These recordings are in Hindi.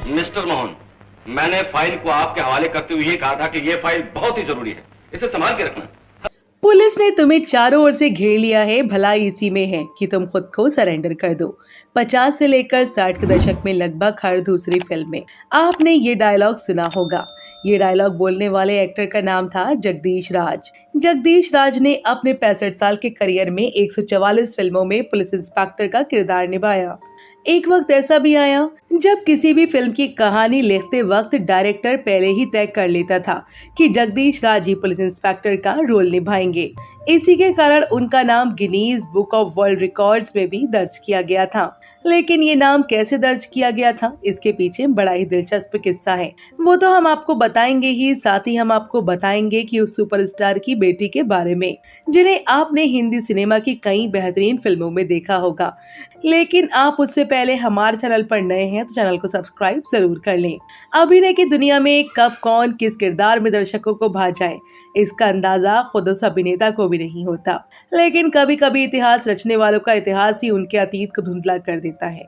मिस्टर मोहन, मैंने फाइल को आपके हवाले करते हुए ये कहा था कि ये फाइल बहुत ही जरूरी है, इसे संभाल के रखना। पुलिस ने तुम्हें चारों ओर से घेर लिया है, भलाई इसी में है कि तुम खुद को सरेंडर कर दो। 50 से लेकर 60 के दशक में लगभग हर दूसरी फिल्म में आपने ये डायलॉग सुना होगा। ये डायलॉग बोलने वाले एक्टर का नाम था जगदीश राज। जगदीश राज ने अपने 65 साल के करियर में 144 फिल्मों में पुलिस इंस्पेक्टर का किरदार निभाया। एक वक्त ऐसा भी आया जब किसी भी फिल्म की कहानी लिखते वक्त डायरेक्टर पहले ही तय कर लेता था कि जगदीश राज ही पुलिस इंस्पेक्टर का रोल निभाएंगे। इसी के कारण उनका नाम Guinness book of world records में भी दर्ज किया गया था। लेकिन ये नाम कैसे दर्ज किया गया था, इसके पीछे बड़ा ही दिलचस्प किस्सा है। वो तो हम आपको बताएंगे ही, साथ ही हम आपको बताएंगे कि उस सुपरस्टार की बेटी के बारे में, जिन्हें आपने हिंदी सिनेमा की कई बेहतरीन फिल्मों में देखा होगा। लेकिन आप उससे पहले हमारे चैनल पर नए हैं तो चैनल को सब्सक्राइब जरूर कर लें। अभिनय की दुनिया में कब कौन किस किरदार में दर्शकों को भा जाए, इसका अंदाजा खुद उस अभिनेता को भी नहीं होता। लेकिन कभी कभी इतिहास रचने वालों का इतिहास ही उनके अतीत को धुंधला कर देता है।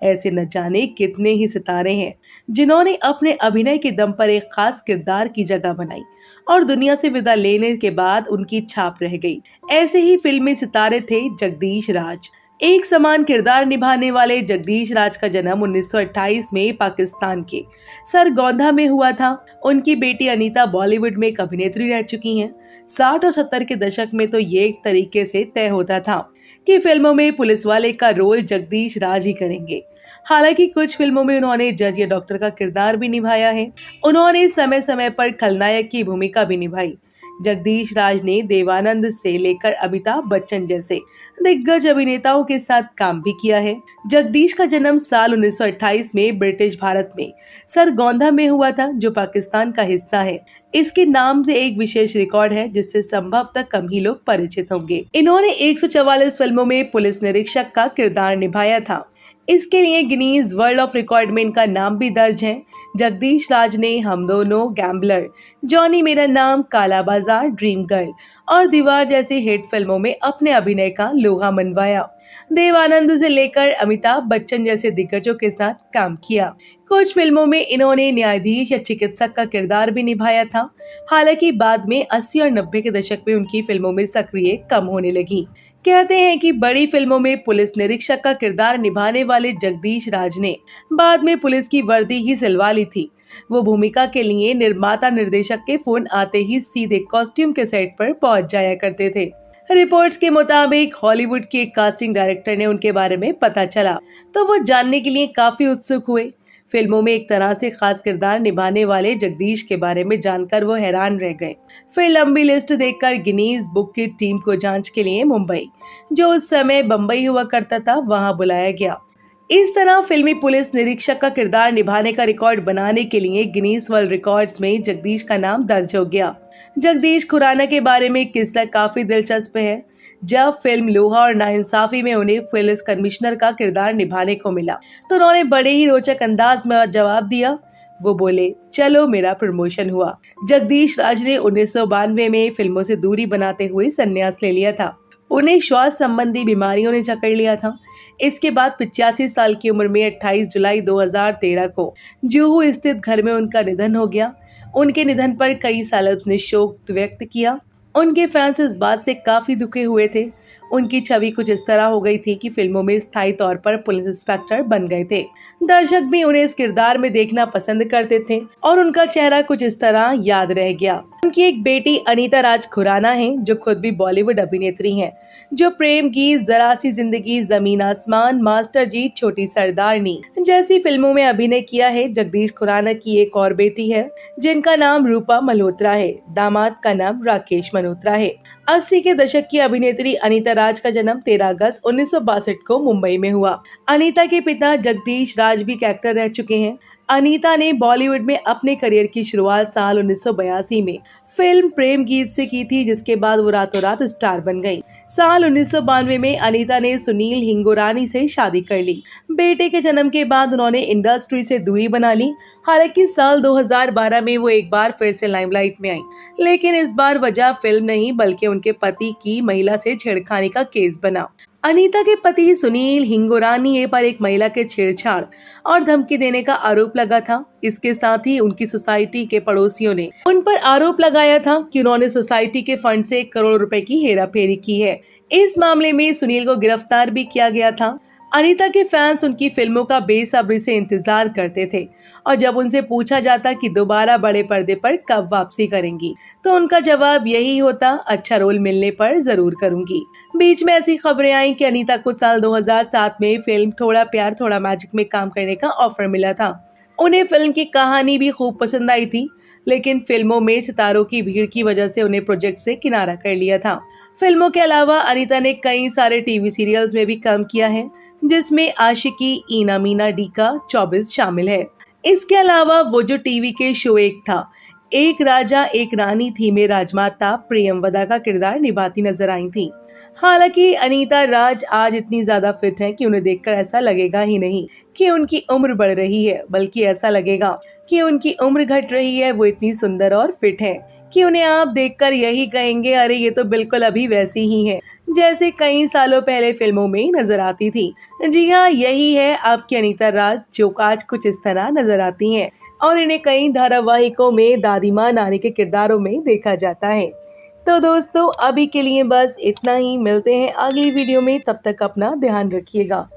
ऐसे न जाने कितने ही सितारे हैं जिन्होंने अपने अभिनय के दम पर एक खास किरदार की जगह बनाई और दुनिया से विदा लेने के बाद उनकी छाप रह गई। ऐसे ही फिल्मी सितारे थे जगदीश राज। एक समान किरदार निभाने वाले जगदीश राज का जन्म 1928 में पाकिस्तान के सरगोंधा में हुआ था। उनकी बेटी अनीता बॉलीवुड में एक अभिनेत्री रह चुकी हैं। 60 और 70 के दशक में तो ये एक तरीके से तय होता था कि फिल्मों में पुलिस वाले का रोल जगदीश राज ही करेंगे। हालांकि कुछ फिल्मों में उन्होंने जज या डॉक्टर का किरदार भी निभाया है। उन्होंने समय समय पर खलनायक की भूमिका भी निभाई। जगदीश राज ने देवानंद से लेकर अमिताभ बच्चन जैसे दिग्गज अभिनेताओं के साथ काम भी किया है। जगदीश का जन्म साल 1928 में ब्रिटिश भारत में सरगोंधा में हुआ था, जो पाकिस्तान का हिस्सा है। इसके नाम से एक विशेष रिकॉर्ड है जिससे संभवतः कम ही लोग परिचित होंगे। इन्होंने 144 फिल्मों में पुलिस निरीक्षक का किरदार निभाया था। इसके लिए गिनीज वर्ल्ड ऑफ रिकॉर्ड में इनका नाम भी दर्ज है। जगदीश राज ने हम दोनों, गैम्बलर, जॉनी मेरा नाम, काला बाजार, ड्रीम गर्ल और दीवार जैसी हिट फिल्मों में अपने अभिनय का लोहा मनवाया। देवानंद से लेकर अमिताभ बच्चन जैसे दिग्गजों के साथ काम किया। कुछ फिल्मों में इन्होंने न्यायाधीश या चिकित्सक का किरदार भी निभाया था। हालांकि बाद में 80 और 90 के दशक में उनकी फिल्मों में सक्रिय कम होने लगी। कहते हैं कि बड़ी फिल्मों में पुलिस निरीक्षक का किरदार निभाने वाले जगदीश राज ने बाद में पुलिस की वर्दी ही सिलवा ली थी। वो भूमिका के लिए निर्माता निर्देशक के फोन आते ही सीधे कॉस्ट्यूम के सेट पर पहुंच जाया करते थे। रिपोर्ट्स के मुताबिक हॉलीवुड के एक कास्टिंग डायरेक्टर ने उनके बारे में पता चला तो वो जानने के लिए काफी उत्सुक हुए। फिल्मों में एक तरह से खास किरदार निभाने वाले जगदीश के बारे में जानकर वो हैरान रह गए। फिर लंबी लिस्ट देखकर गिनीज बुक की टीम को जांच के लिए मुंबई, जो उस समय बम्बई हुआ करता था, वहां बुलाया गया। इस तरह फिल्मी पुलिस निरीक्षक का किरदार निभाने का रिकॉर्ड बनाने के लिए गिनीज वर्ल्ड रिकॉर्ड्स में जगदीश का नाम दर्ज हो गया। जगदीश खुराना के बारे में किस्सा काफी दिलचस्प है। जब फिल्म लोहा और नाइंसाफी में उन्हें पुलिस कमिश्नर का किरदार निभाने को मिला तो उन्होंने बड़े ही रोचक अंदाज में जवाब दिया। वो बोले, चलो मेरा प्रमोशन हुआ। जगदीश राज ने 1992 में फिल्मों से दूरी बनाते हुए संन्यास ले लिया था। उन्हें श्वास संबंधी बीमारियों ने जकड़ लिया था। इसके बाद 85 साल की उम्र में 28 जुलाई 2013 को जुहू स्थित घर में उनका निधन हो गया। उनके निधन पर कई सेलेब्स ने शोक व्यक्त किया। उनके फैंस इस बात से काफी दुखे हुए थे। उनकी छवि कुछ इस तरह हो गई थी कि फिल्मों में स्थायी तौर पर पुलिस इंस्पेक्टर बन गए थे। दर्शक भी उन्हें इस किरदार में देखना पसंद करते थे और उनका चेहरा कुछ इस तरह याद रह गया। उनकी एक बेटी अनीता राज खुराना है, जो खुद भी बॉलीवुड अभिनेत्री हैं, जो प्रेम गीत, जरा सी जिंदगी, जमीन आसमान, मास्टर जी, छोटी सरदारनी जैसी फिल्मों में अभिनय किया है। जगदीश खुराना की एक और बेटी है जिनका नाम रूपा मल्होत्रा है। दामाद का नाम राकेश मल्होत्रा है। 80 के दशक की अभिनेत्री अनीता राज का जन्म 13 अगस्त 1962 को मुंबई में हुआ। अनीता के पिता जगदीश राज भी एक एक्टर रह चुके हैं। अनीता ने बॉलीवुड में अपने करियर की शुरुआत साल 1982 में फिल्म प्रेम गीत से की थी, जिसके बाद वो रातों रात स्टार बन गई। साल 1992 में अनीता ने सुनील हिंगोरानी से शादी कर ली। बेटे के जन्म के बाद उन्होंने इंडस्ट्री से दूरी बना ली। हालांकि साल 2012 में वो एक बार फिर से लाइमलाइट में आई, लेकिन इस बार वजह फिल्म नहीं बल्कि उनके पति की महिला से छेड़खानी का केस बना। अनीता के पति सुनील हिंगोरानी पर एक महिला के छेड़छाड़ और धमकी देने का आरोप लगा था। इसके साथ ही उनकी सोसाइटी के पड़ोसियों ने उन पर आरोप लगाया था कि उन्होंने सोसाइटी के फंड से 1 करोड़ रुपए की हेराफेरी की है। इस मामले में सुनील को गिरफ्तार भी किया गया था। अनीता के फैंस उनकी फिल्मों का बेसब्री से इंतजार करते थे और जब उनसे पूछा जाता कि दोबारा बड़े पर्दे पर कब वापसी करेंगी, तो उनका जवाब यही होता, अच्छा रोल मिलने पर जरूर करूंगी। बीच में ऐसी खबरें आई कि अनीता को साल 2007 में फिल्म थोड़ा प्यार थोड़ा मैजिक में काम करने का ऑफर मिला था। उन्हें फिल्म की कहानी भी खूब पसंद आई थी, लेकिन फिल्मों में सितारों की भीड़ की वजह से उन्हें प्रोजेक्ट से किनारा कर लिया था। फिल्मों के अलावा अनीता ने कई सारे टीवी सीरियल्स में भी काम किया है, जिसमें आशिकी, ईना मीना डी का 24 शामिल है। इसके अलावा वो जो टीवी के शो एक था, एक राजा एक रानी थी में राजमाता प्रियमवदा का किरदार निभाती नजर आई थी। हालांकि अनीता राज आज इतनी ज्यादा फिट हैं कि उन्हें देखकर ऐसा लगेगा ही नहीं कि उनकी उम्र बढ़ रही है, बल्कि ऐसा लगेगा कि उनकी उम्र घट रही है। वो इतनी सुंदर और फिट है कि उन्हें आप देखकर यही कहेंगे, अरे ये तो बिल्कुल अभी वैसी ही है जैसे कई सालों पहले फिल्मों में नजर आती थी। जी हाँ, यही है आपकी अनीता राज, जो आज कुछ इस तरह नजर आती हैं और इन्हें कई धारावाहिकों में दादी माँ नानी के किरदारों में देखा जाता है। तो दोस्तों, अभी के लिए बस इतना ही। मिलते हैं अगली वीडियो में, तब तक अपना ध्यान रखिएगा।